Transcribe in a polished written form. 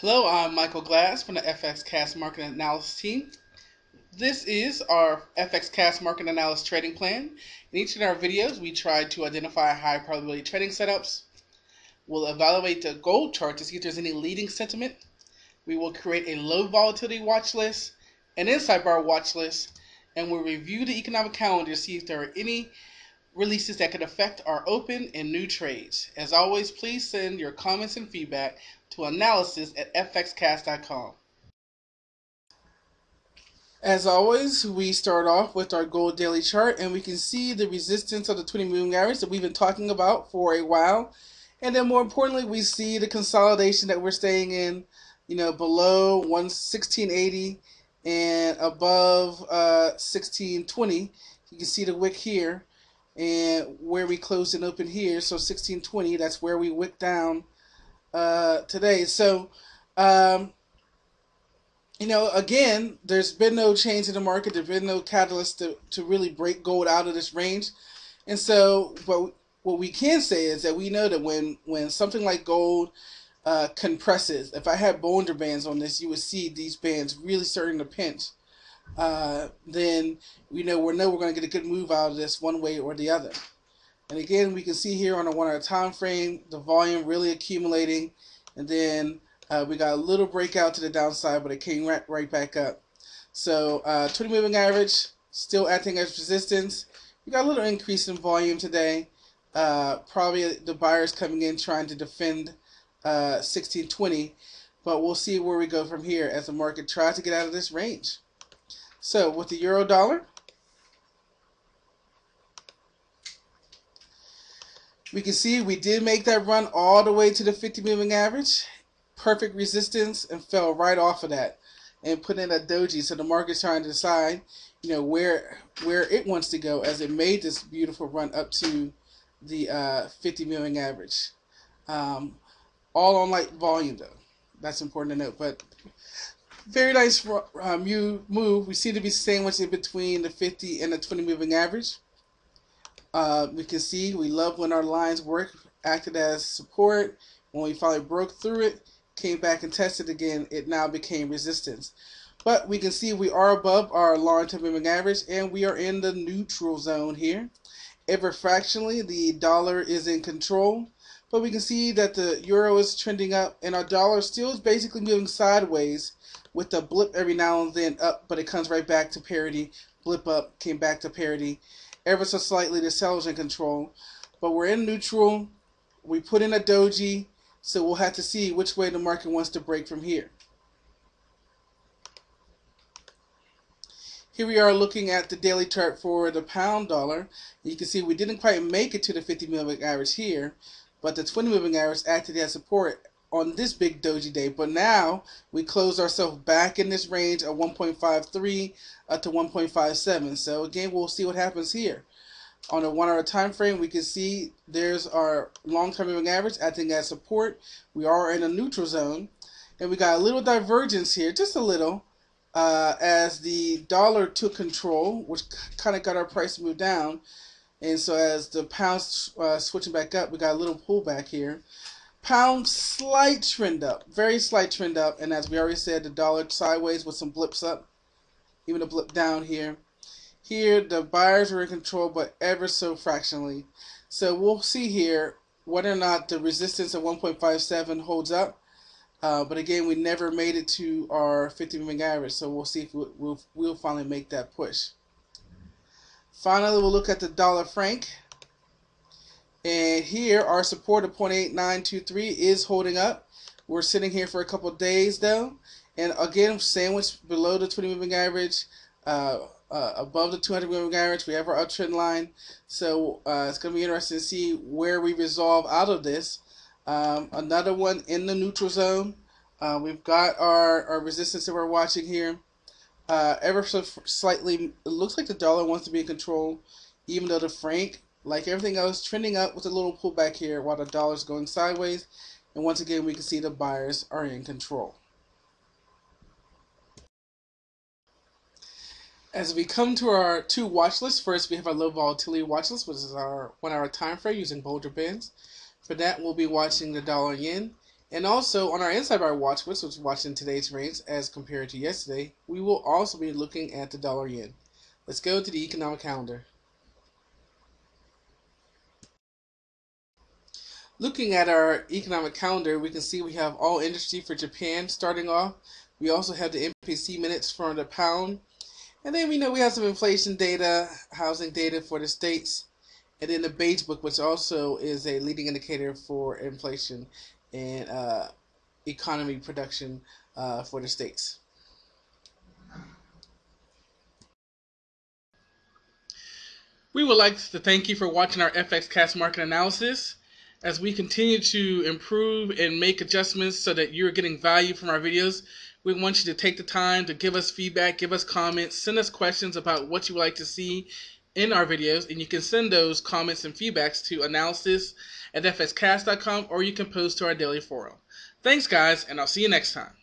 Hello, I'm Michael Glass from the FXcast Market Analysis team. This is our FXcast Market Analysis trading plan. In each of our videos, we try to identify high probability trading setups. We'll evaluate the gold chart to see if there's any leading sentiment. We will create a low volatility watch list, an inside bar watch list, and we'll review the economic calendar to see if there are any releases that could affect our open and new trades. As always, please send your comments and feedback to analysis@fxcast.com. As always, we start off with our gold daily chart, and we can see the resistance of the 20 moving average that we've been talking about for a while. And then more importantly, we see the consolidation that we're staying in, below 1680 and above 1620. You can see the wick here and where we closed and opened here. So 1620, that's where we wick down today. So again, there's been no change in the market. There's been no catalyst to really break gold out of this range. And so what we can say is that we know that when something like gold compresses, if I had Bollinger Bands on this, you would see these bands really starting to pinch. Then we know we're going to get a good move out of this one way or the other. And again, we can see here on a 1 hour time frame, the volume really accumulating, and then we got a little breakout to the downside, but it came right back up. So 20 moving average still acting as resistance. We got a little increase in volume today. Probably the buyers coming in trying to defend 1620, but we'll see where we go from here as the market tries to get out of this range. So with the euro dollar, we can see we did make that run all the way to the 50 moving average. Perfect resistance, and fell right off of that and put in a doji. So the market's trying to decide, where it wants to go as it made this beautiful run up to the 50 moving average. All on light volume though. That's important to note. But very nice move. We seem to be sandwiched in between the 50 and the 20 moving average. We can see we love when our lines work, acted as support. When we finally broke through it, came back and tested again, it now became resistance. But we can see we are above our long-term moving average, and we are in the neutral zone here. Ever fractionally, the dollar is in control, but we can see that the euro is trending up, and our dollar still is basically moving sideways with a blip every now and then up, but it comes right back to parity. Blip up, came back to parity. Ever so slightly, the seller's in control, but we're in neutral. We put in a doji. So we'll have to see which way the market wants to break from here. Here we are looking at the daily chart for the pound dollar. You can see we didn't quite make it to the 50 moving average here, but the 20 moving average acted as support on this big doji day. But now we closed ourselves back in this range of 1.53 to 1.57. So again, we'll see what happens here. On a 1 hour time frame, we can see there's our long-term moving average acting as support. We are in a neutral zone, and we got a little divergence here, just a little, as the dollar took control, which kind of got our price to move down. And so as the pound's switching back up, we got a little pullback here. Pound, slight trend up, very slight trend up, and as we already said, the dollar sideways with some blips up, even a blip down here. Here, the buyers are in control, but ever so fractionally. So we'll see here whether or not the resistance of 1.57 holds up. But again, we never made it to our 50 moving average, so we'll see if we'll finally make that push. Finally, we'll look at the dollar franc. And here, our support of 0.8923 is holding up. We're sitting here for a couple of days, though. And again, sandwiched below the 20 moving average. Above the 200 moving average, we have our uptrend line. So it's going to be interesting to see where we resolve out of this. Another one in the neutral zone. We've got our resistance that we're watching here. Ever so slightly, it looks like the dollar wants to be in control, even though the franc, like everything else, trending up with a little pullback here while the dollar's going sideways. And once again, we can see the buyers are in control. As we come to our two watch lists, first we have our low volatility watch list, which is our 1 hour time frame using Bollinger Bands. For that, we'll be watching the dollar yen. And also on our inside bar watch, which was watching today's rates as compared to yesterday, we will also be looking at the dollar yen. Let's go to the economic calendar. Looking at our economic calendar, we can see we have all industry for Japan starting off. We also have the MPC minutes for the pound. And then we know we have some inflation data, housing data for the states, and then the beige book, which also is a leading indicator for inflation and economy production for the states. We would like to thank you for watching our FXcast market analysis. As we continue to improve and make adjustments so that you're getting value from our videos, we want you to take the time to give us feedback, give us comments, send us questions about what you would like to see in our videos, and you can send those comments and feedbacks to analysis@fxcast.com, or you can post to our daily forum. Thanks guys, and I'll see you next time.